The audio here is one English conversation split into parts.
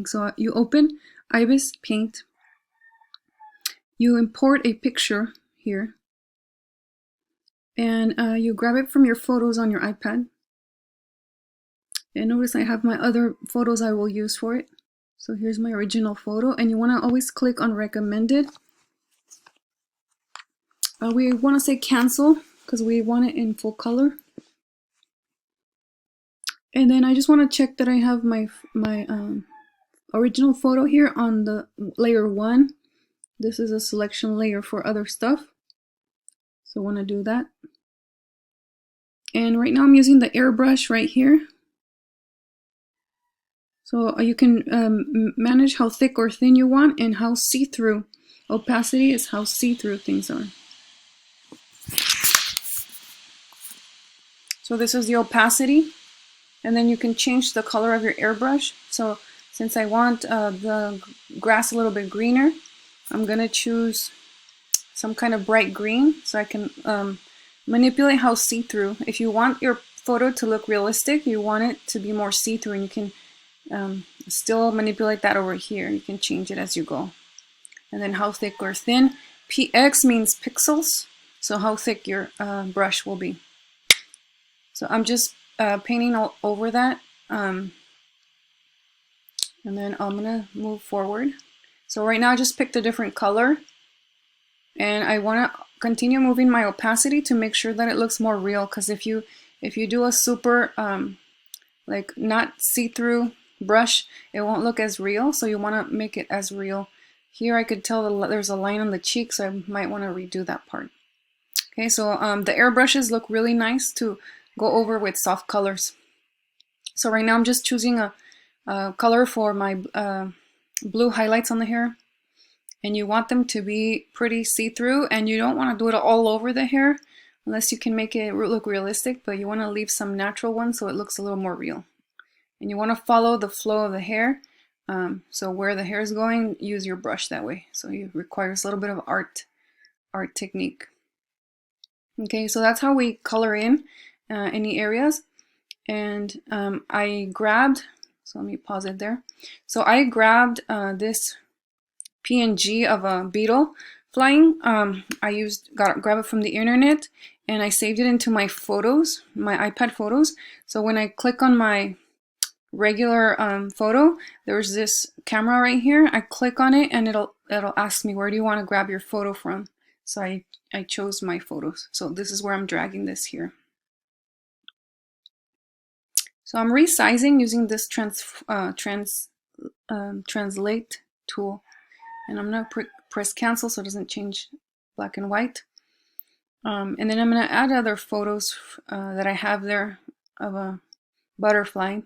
So you open Ibis Paint, you import a picture here, and you grab it from your photos on your iPad. And notice I have my other photos I will use for it. So here's my original photo, and you want to always click on recommended. We want to say cancel because we want it in full color. And then I just want to check that I have my original photo here on the layer 1. This is a selection layer for other stuff. So I want to do that. And right now I'm using the airbrush right here. So you can manage how thick or thin you want and how see-through. Opacity is how see-through things are. So this is the opacity. And then you can change the color of your airbrush. So since I want the grass a little bit greener, I'm going to choose some kind of bright green so I can manipulate how see-through. If you want your photo to look realistic, you want it to be more see-through, and you can still manipulate that over here. You can change it as you go. And then how thick or thin. PX means pixels, so how thick your brush will be. So I'm just painting all over that, and then I'm gonna move forward. So right now I just picked a different color, and I want to continue moving my opacity to make sure that it looks more real, because if you do a super like not see-through brush, it won't look as real. So you want to make it as real. Here I could tell there's a line on the cheek, so I might want to redo that part. Okay, so the airbrushes look really nice to go over with soft colors. So right now I'm just choosing a color for my blue highlights on the hair, and you want them to be pretty see-through, and you don't want to do it all over the hair unless you can make it look realistic, but you want to leave some natural ones so it looks a little more real. And you want to follow the flow of the hair, so where the hair is going, use your brush that way. So it requires a little bit of art technique. Okay, so that's how we color in any areas. And I grabbed, so let me pause it there. So I grabbed this PNG of a beetle flying. I grabbed it from the internet, and I saved it into my photos, my iPad photos. So when I click on my regular photo, there's this camera right here. I click on it, and it'll ask me, where do you want to grab your photo from? So I chose my photos. So this is where I'm dragging this here. So I'm resizing using this translate tool, and I'm gonna press cancel so it doesn't change black and white. And then I'm gonna add other photos that I have there of a butterfly.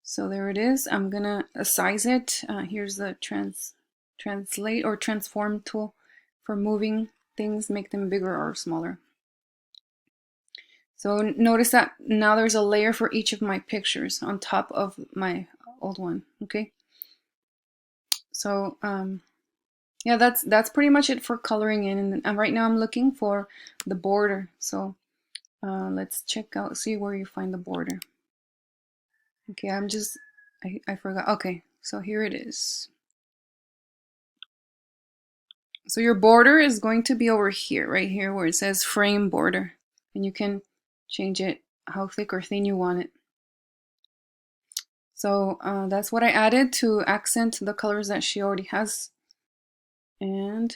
So there it is. I'm gonna size it. Here's the translate or transform tool for moving things, make them bigger or smaller. So notice that now there's a layer for each of my pictures on top of my old one. Okay. So yeah, that's pretty much it for coloring in. And right now I'm looking for the border. So let's check out, see where you find the border. Okay, I forgot. Okay, so here it is. So your border is going to be over here, right here where it says frame border, and you can change it how thick or thin you want it. So that's what I added to accent the colors that she already has. And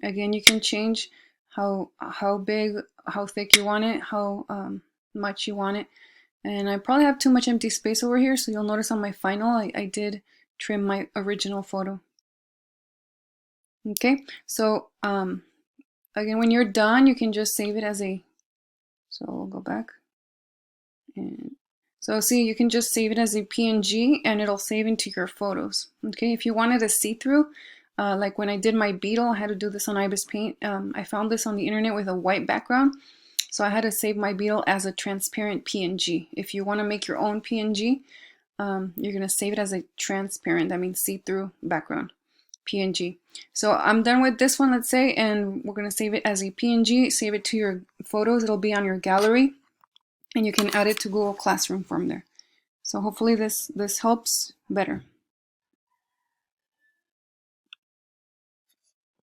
again, you can change how big, how thick you want it, how much you want it. And I probably have too much empty space over here, so you'll notice on my final I did trim my original photo. Okay, so again, when you're done, you can just save it as a, so we'll go back. And so see, you can just save it as a PNG, and it'll save into your photos. Okay, if you wanted a see-through, like when I did my beetle, I had to do this on Ibis Paint. I found this on the internet with a white background, so I had to save my beetle as a transparent PNG. If you want to make your own PNG, you're going to save it as a transparent, that means see-through background, PNG. So I'm done with this one, let's say, and we're going to save it as a PNG, save it to your photos. It'll be on your gallery, and you can add it to Google Classroom from there. So hopefully this helps. better.